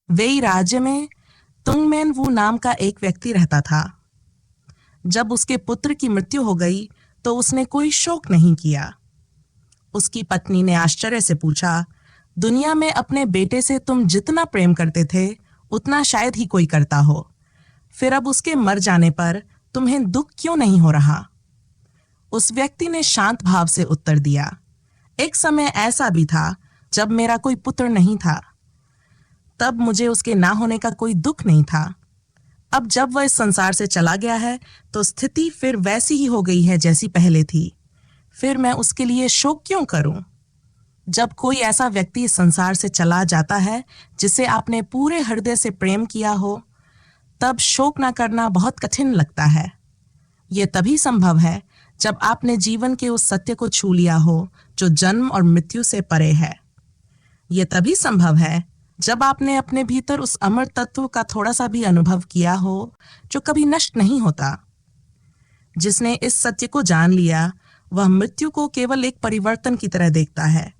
वेई राज्य में तुंगमेन वू नाम का एक व्यक्ति रहता था। जब उसके पुत्र की मृत्यु हो गई तो उसने कोई शोक नहीं किया। उसकी पत्नी ने आश्चर्य से पूछा, दुनिया में अपने बेटे से तुम जितना प्रेम करते थे उतना शायद ही कोई करता हो, फिर अब उसके मर जाने पर तुम्हें दुख क्यों नहीं हो रहा? उस व्यक्ति ने शांत भाव से उत्तर दिया, एक समय ऐसा भी था जब मेरा कोई पुत्र नहीं था। तब मुझे उसके ना होने का कोई दुख नहीं था। अब जब वह इस संसार से चला गया है तो स्थिति फिर वैसी ही हो गई है जैसी पहले थी। फिर मैं उसके लिए शोक क्यों करूं? जब कोई ऐसा व्यक्ति इस संसार से चला जाता है जिसे आपने पूरे हृदय से प्रेम किया हो, तब शोक ना करना बहुत कठिन लगता है। यह तभी संभव है जब आपने जीवन के उस सत्य को छू लिया हो जो जन्म और मृत्यु से परे है। यह तभी संभव है जब आपने अपने भीतर उस अमर तत्व का थोड़ा सा भी अनुभव किया हो जो कभी नष्ट नहीं होता। जिसने इस सत्य को जान लिया वह मृत्यु को केवल एक परिवर्तन की तरह देखता है।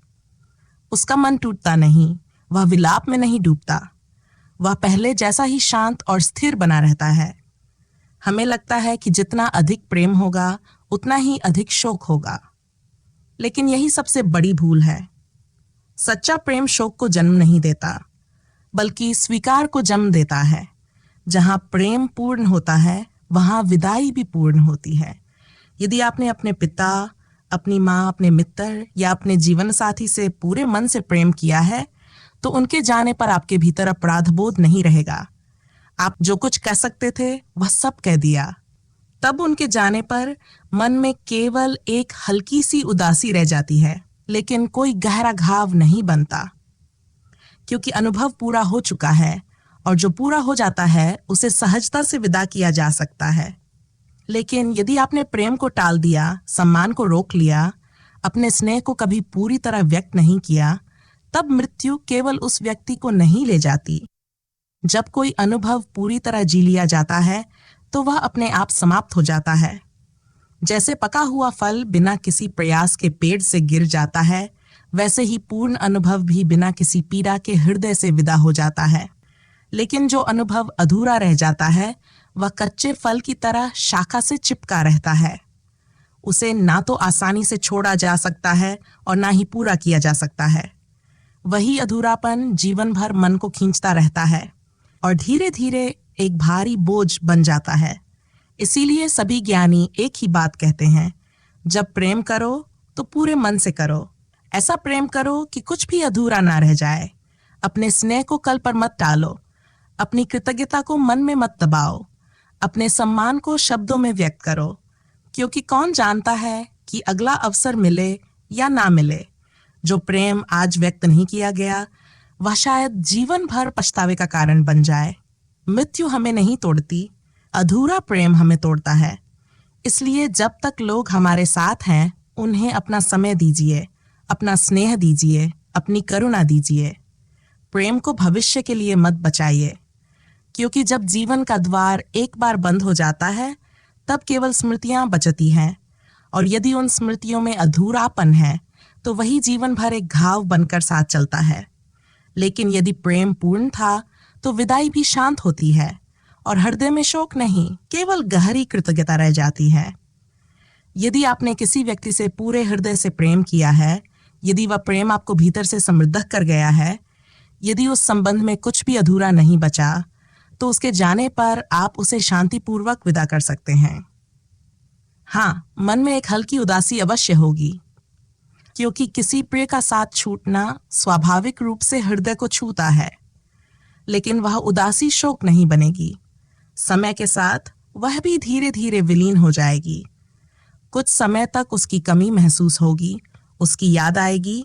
उसका मन टूटता नहीं, वह विलाप में नहीं डूबता, वह पहले जैसा ही शांत और स्थिर बना रहता है। हमें लगता है कि जितना अधिक प्रेम होगा उतना ही अधिक शोक होगा, लेकिन यही सबसे बड़ी भूल है। सच्चा प्रेम शोक को जन्म नहीं देता, बल्कि स्वीकार को जन्म देता है। जहां प्रेम पूर्ण होता है वहां विदाई भी पूर्ण होती है। यदि आपने अपने पिता, अपनी माँ, अपने मित्र या अपने जीवन साथी से पूरे मन से प्रेम किया है तो उनके जाने पर आपके भीतर अपराध बोध नहीं रहेगा। आप जो कुछ कह सकते थे वह सब कह दिया। तब उनके जाने पर मन में केवल एक हल्की सी उदासी रह जाती है, लेकिन कोई गहरा घाव नहीं बनता, क्योंकि अनुभव पूरा हो चुका है और जो पूरा हो जाता है उसे सहजता से विदा किया जा सकता है। लेकिन यदि आपने प्रेम को टाल दिया, सम्मान को रोक लिया, अपने स्नेह को कभी पूरी तरह व्यक्त नहीं किया, तब मृत्यु केवल उस व्यक्ति को नहीं ले जाती। जब कोई अनुभव पूरी तरह जी लिया जाता है तो वह अपने आप समाप्त हो जाता है। जैसे पका हुआ फल बिना किसी प्रयास के पेड़ से गिर जाता है, वैसे ही पूर्ण अनुभव भी बिना किसी पीड़ा के हृदय से विदा हो जाता है। लेकिन जो अनुभव अधूरा रह जाता है वह कच्चे फल की तरह शाखा से चिपका रहता है। उसे ना तो आसानी से छोड़ा जा सकता है और ना ही पूरा किया जा सकता है। वही अधूरापन जीवन भर मन को खींचता रहता है और धीरे धीरे एक भारी बोझ बन जाता है। इसीलिए सभी ज्ञानी एक ही बात कहते हैं, जब प्रेम करो तो पूरे मन से करो। ऐसा प्रेम करो कि कुछ भी अधूरा ना रह जाए। अपने स्नेह को कल पर मत टालो, अपनी कृतज्ञता को मन में मत दबाओ, अपने सम्मान को शब्दों में व्यक्त करो, क्योंकि कौन जानता है कि अगला अवसर मिले या ना मिले। जो प्रेम आज व्यक्त नहीं किया गया वह शायद जीवन भर पछतावे का कारण बन जाए। मृत्यु हमें नहीं तोड़ती, अधूरा प्रेम हमें तोड़ता है। इसलिए जब तक लोग हमारे साथ हैं उन्हें अपना समय दीजिए, अपना स्नेह दीजिए, अपनी करुणा दीजिए। प्रेम को भविष्य के लिए मत बचाइए, क्योंकि जब जीवन का द्वार एक बार बंद हो जाता है तब केवल स्मृतियां बचती हैं, और यदि उन स्मृतियों में अधूरापन है तो वही जीवन भर एक घाव बनकर साथ चलता है। लेकिन यदि प्रेम पूर्ण था तो विदाई भी शांत होती है और हृदय में शोक नहीं, केवल गहरी कृतज्ञता रह जाती है। यदि आपने किसी व्यक्ति से पूरे हृदय से प्रेम किया है, यदि वह प्रेम आपको भीतर से समृद्ध कर गया है, यदि उस संबंध में कुछ भी अधूरा नहीं बचा, तो उसके जाने पर आप उसे शांतिपूर्वक विदा कर सकते हैं। हाँ, मन में एक हल्की उदासी अवश्य होगी, क्योंकि किसी प्रिय का साथ छूटना स्वाभाविक रूप से हृदय को छूता है, लेकिन वह उदासी शोक नहीं बनेगी। समय के साथ वह भी धीरे धीरे विलीन हो जाएगी। कुछ समय तक उसकी कमी महसूस होगी, उसकी याद आएगी,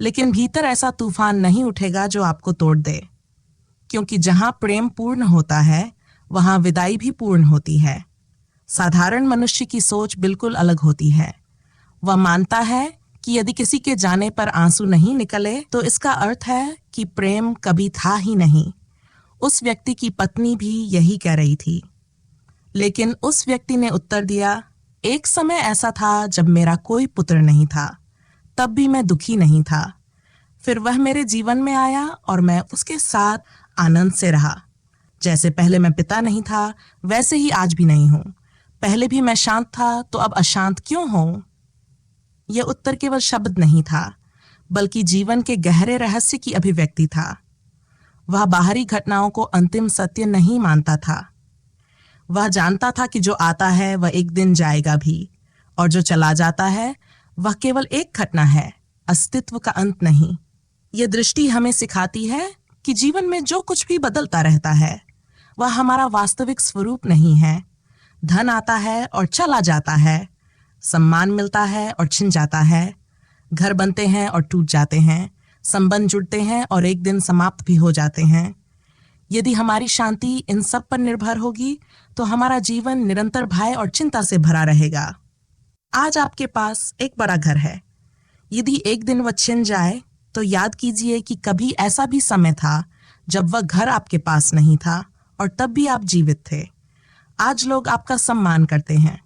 लेकिन भीतर ऐसा तूफान नहीं उठेगा जो आपको तोड़ दे, क्योंकि जहां प्रेम पूर्ण होता है वहां विदाई भी पूर्ण होती है। साधारण मनुष्य की सोच बिल्कुल अलग होती है। वह मानता है कि यदि किसी के जाने पर आंसू नहीं निकले तो इसका अर्थ है कि प्रेम कभी था ही नहीं। उस व्यक्ति की पत्नी भी यही कह रही थी, लेकिन उस व्यक्ति ने उत्तर दिया, एक समय ऐसा था जब मेरा कोई पुत्र नहीं था, तब भी मैं दुखी नहीं था। फिर वह मेरे जीवन में आया और मैं उसके साथ आनंद से रहा। जैसे पहले मैं पिता नहीं था, वैसे ही आज भी नहीं हूं। पहले भी मैं शांत था, तो अब अशांत क्यों हूं? यह उत्तर केवल शब्द नहीं था, बल्कि जीवन के गहरे रहस्य की अभिव्यक्ति था। वह बाहरी घटनाओं को अंतिम सत्य नहीं मानता था। वह जानता था कि जो आता है वह एक दिन जाएगा भी, और जो चला जाता है वह केवल एक घटना है, अस्तित्व का अंत नहीं। यह दृष्टि हमें सिखाती है कि जीवन में जो कुछ भी बदलता रहता है वह हमारा वास्तविक स्वरूप नहीं है। धन आता है और चला जाता है, सम्मान मिलता है और छिन जाता है, घर बनते हैं और टूट जाते हैं, संबंध जुड़ते हैं और एक दिन समाप्त भी हो जाते हैं। यदि हमारी शांति इन सब पर निर्भर होगी तो हमारा जीवन निरंतर भय और चिंता से भरा रहेगा। आज आपके पास एक बड़ा घर है। यदि एक दिन वह छिन जाए तो याद कीजिए कि कभी ऐसा भी समय था जब वह घर आपके पास नहीं था और तब भी आप जीवित थे। आज लोग आपका सम्मान करते हैं।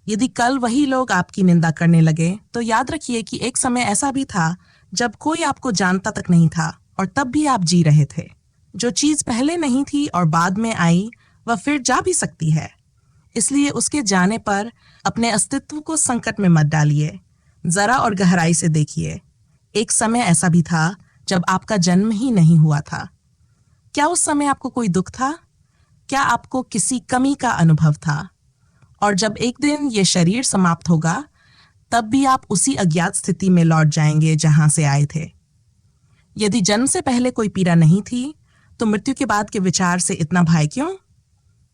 यदि कल वही लोग आपकी निंदा करने लगे तो याद रखिए कि एक समय ऐसा भी था जब कोई आपको जानता तक नहीं था और तब भी आप जी रहे थे। जो चीज पहले नहीं थी और बाद में आई वह फिर जा भी सकती है, इसलिए उसके जाने पर अपने अस्तित्व को संकट में मत डालिए। जरा और गहराई से देखिए। एक समय ऐसा भी था जब आपका जन्म ही नहीं हुआ था। क्या उस समय आपको कोई दुख था? क्या आपको किसी कमी का अनुभव था? और जब एक दिन ये शरीर समाप्त होगा तब भी आप उसी अज्ञात स्थिति में लौट जाएंगे जहां से आए थे। यदि जन्म से पहले कोई पीड़ा नहीं थी तो मृत्यु के बाद के विचार से इतना भय क्यों?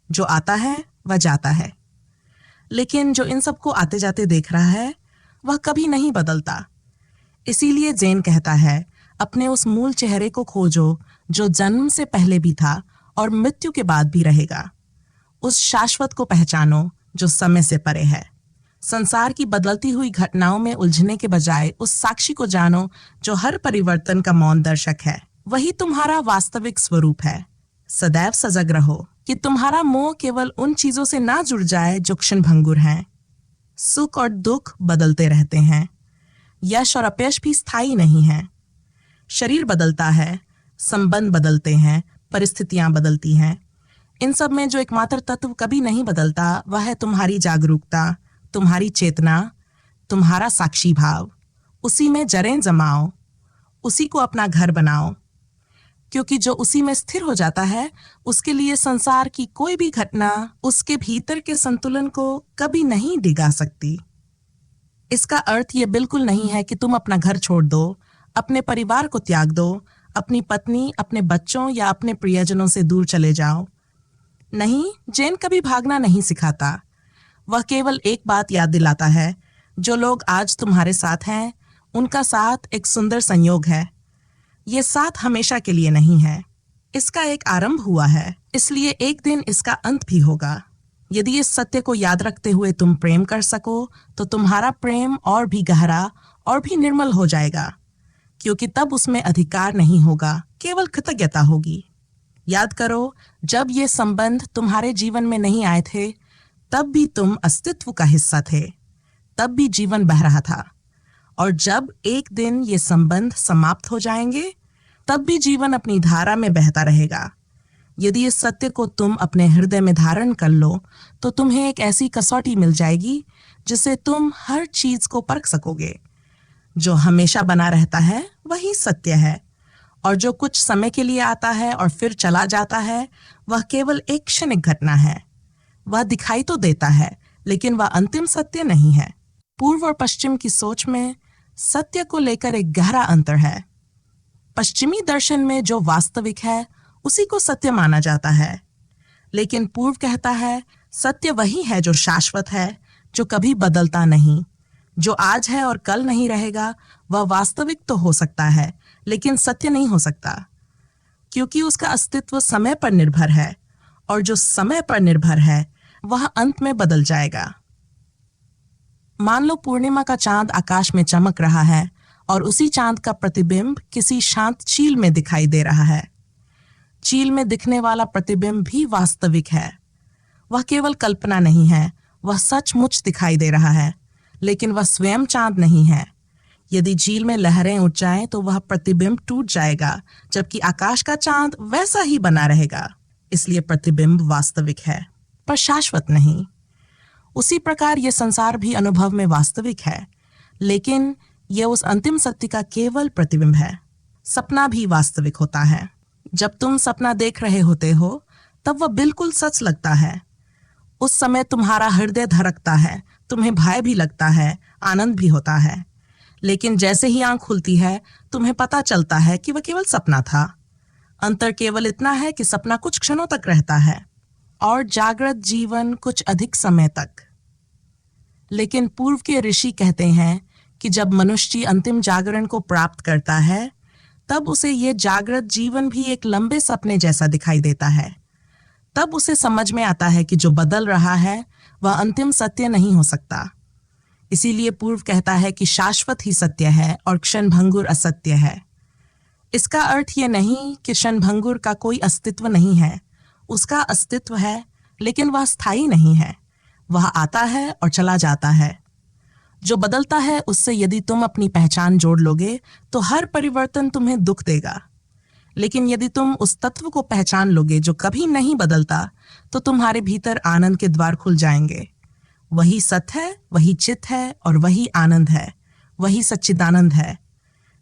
जो आता है वह जाता है, लेकिन जो इन सबको आते जाते देख रहा है वह कभी नहीं बदलता। इसीलिए जैन कहता है, अपने उस मूल चेहरे को खोजो जो जन्म से पहले भी था और मृत्यु के बाद भी रहेगा। उस शाश्वत को पहचानो जो समय से परे है। संसार की बदलती हुई घटनाओं में उलझने के बजाय उस साक्षी को जानो जो हर परिवर्तन का मौन दर्शक है। वही तुम्हारा वास्तविक स्वरूप है। सदैव सजग रहो कि तुम्हारा मोह केवल उन चीजों से ना जुड़ जाए जो क्षणभंगुर हैं। सुख और दुख बदलते रहते हैं। यश और अपयश भी स्थायी नहीं है। शरीर बदलता है, संबंध बदलते हैं, परिस्थितियां बदलती हैं। इन सब में जो एकमात्र तत्व कभी नहीं बदलता वह है तुम्हारी जागरूकता, तुम्हारी चेतना, तुम्हारा साक्षी भाव। उसी में जड़ें जमाओ, उसी को अपना घर बनाओ, क्योंकि जो उसी में स्थिर हो जाता है उसके लिए संसार की कोई भी घटना उसके भीतर के संतुलन को कभी नहीं डिगा सकती। इसका अर्थ ये बिल्कुल नहीं है कि तुम अपना घर छोड़ दो, अपने परिवार को त्याग दो, अपनी पत्नी, अपने बच्चों या अपने प्रियजनों से दूर चले जाओ। नहीं, जैन कभी भागना नहीं सिखाता। वह केवल एक बात याद दिलाता है, जो लोग आज तुम्हारे साथ हैं उनका साथ एक सुंदर संयोग है। ये साथ हमेशा के लिए नहीं है। इसका एक आरंभ हुआ है, इसलिए एक दिन इसका अंत भी होगा। यदि इस सत्य को याद रखते हुए तुम प्रेम कर सको तो तुम्हारा प्रेम और भी गहरा और भी निर्मल हो जाएगा, क्योंकि तब उसमें अधिकार नहीं होगा, केवल कृतज्ञता होगी। याद करो, जब ये संबंध तुम्हारे जीवन में नहीं आए थे तब भी तुम अस्तित्व का हिस्सा थे, तब भी जीवन बह रहा था। और जब एक दिन ये संबंध समाप्त हो जाएंगे तब भी जीवन अपनी धारा में बहता रहेगा। यदि इस सत्य को तुम अपने हृदय में धारण कर लो तो तुम्हें एक ऐसी कसौटी मिल जाएगी जिससे तुम हर चीज को परख सकोगे। जो हमेशा बना रहता है वही सत्य है, और जो कुछ समय के लिए आता है और फिर चला जाता है वह केवल एक क्षणिक घटना है। वह दिखाई तो देता है लेकिन वह अंतिम सत्य नहीं है। पूर्व और पश्चिम की सोच में सत्य को लेकर एक गहरा अंतर है। पश्चिमी दर्शन में जो वास्तविक है उसी को सत्य माना जाता है, लेकिन पूर्व कहता है सत्य वही है जो शाश्वत है, जो कभी बदलता नहीं। जो आज है और कल नहीं रहेगा वह वास्तविक तो हो सकता है लेकिन सत्य नहीं हो सकता, क्योंकि उसका अस्तित्व समय पर निर्भर है, और जो समय पर निर्भर है वह अंत में बदल जाएगा। मान लो पूर्णिमा का चांद आकाश में चमक रहा है और उसी चांद का प्रतिबिंब किसी शांत चील में दिखाई दे रहा है। चील में दिखने वाला प्रतिबिंब भी वास्तविक है। वह केवल कल्पना नहीं है, वह सचमुच दिखाई दे रहा है, लेकिन वह स्वयं चांद नहीं है। यदि झील में लहरें उठ जाएं तो वह प्रतिबिंब टूट जाएगा, जबकि आकाश का चांद वैसा ही बना रहेगा। इसलिए प्रतिबिंब वास्तविक है, पर शाश्वत नहीं। उसी प्रकार यह संसार भी अनुभव में वास्तविक है, लेकिन यह उस अंतिम सत्य का केवल प्रतिबिंब है। सपना भी वास्तविक होता है। जब तुम सपना देख रहे होते हो तब वह बिल्कुल सच लगता है। उस समय तुम्हारा हृदय धड़कता है, तुम्हें भय भी लगता है, आनंद भी होता है। लेकिन जैसे ही आंख खुलती है तुम्हें पता चलता है कि वह केवल सपना था। अंतर केवल इतना है कि सपना कुछ क्षणों तक रहता है और जागृत जीवन कुछ अधिक समय तक। लेकिन पूर्व के ऋषि कहते हैं कि जब मनुष्य अंतिम जागरण को प्राप्त करता है तब उसे यह जागृत जीवन भी एक लंबे सपने जैसा दिखाई देता है। तब उसे समझ में आता है कि जो बदल रहा है वह अंतिम सत्य नहीं हो सकता। इसीलिए पूर्व कहता है कि शाश्वत ही सत्य है और क्षणभंगुर असत्य है। इसका अर्थ यह नहीं कि क्षणभंगुर का कोई अस्तित्व नहीं है। उसका अस्तित्व है, लेकिन वह स्थायी नहीं है। वह आता है और चला जाता है। जो बदलता है उससे यदि तुम अपनी पहचान जोड़ लोगे तो हर परिवर्तन तुम्हें दुख देगा। लेकिन यदि तुम उस तत्व को पहचान लोगे जो कभी नहीं बदलता तो तुम्हारे भीतर आनंद के द्वार खुल जाएंगे। वही सत्य है, वही चित्त है और वही आनंद है, वही सच्चिदानंद है।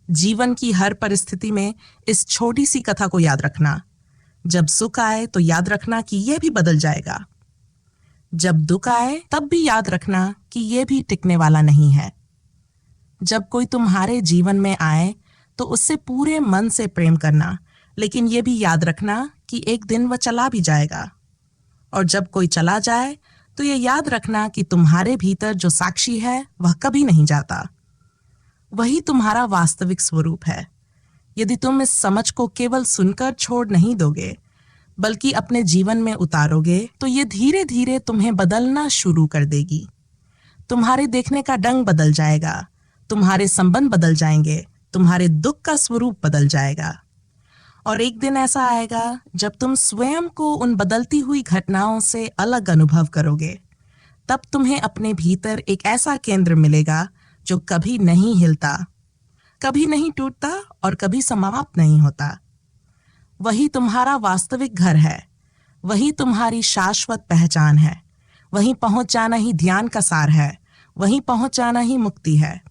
जीवन की हर परिस्थिति में इस छोटी सी कथा को याद रखना। जब सुख आए तो याद रखना कि यह भी बदल जाएगा। जब दुख आए तब भी याद रखना कि यह भी टिकने वाला नहीं है। जब कोई तुम्हारे जीवन में आए तो उससे पूरे मन से प्रेम करना, लेकिन यह भी याद रखना कि एक दिन वह चला भी जाएगा। और जब कोई चला जाए तो यह याद रखना कि तुम्हारे भीतर जो साक्षी है वह कभी नहीं जाता। वही तुम्हारा वास्तविक स्वरूप है। यदि तुम इस समझ को केवल सुनकर छोड़ नहीं दोगे बल्कि अपने जीवन में उतारोगे तो ये धीरे धीरे तुम्हें बदलना शुरू कर देगी। तुम्हारे देखने का ढंग बदल जाएगा, तुम्हारे संबंध बदल जाएंगे, तुम्हारे दुख का स्वरूप बदल जाएगा। और एक दिन ऐसा आएगा जब तुम स्वयं को उन बदलती हुई घटनाओं से अलग अनुभव करोगे। तब तुम्हें अपने भीतर एक ऐसा केंद्र मिलेगा जो कभी नहीं हिलता, कभी नहीं टूटता और कभी समाप्त नहीं होता। वही तुम्हारा वास्तविक घर है, वही तुम्हारी शाश्वत पहचान है। वहीं पहुंच जाना ही ध्यान का सार है, वहीं पहुंच जाना ही मुक्ति है।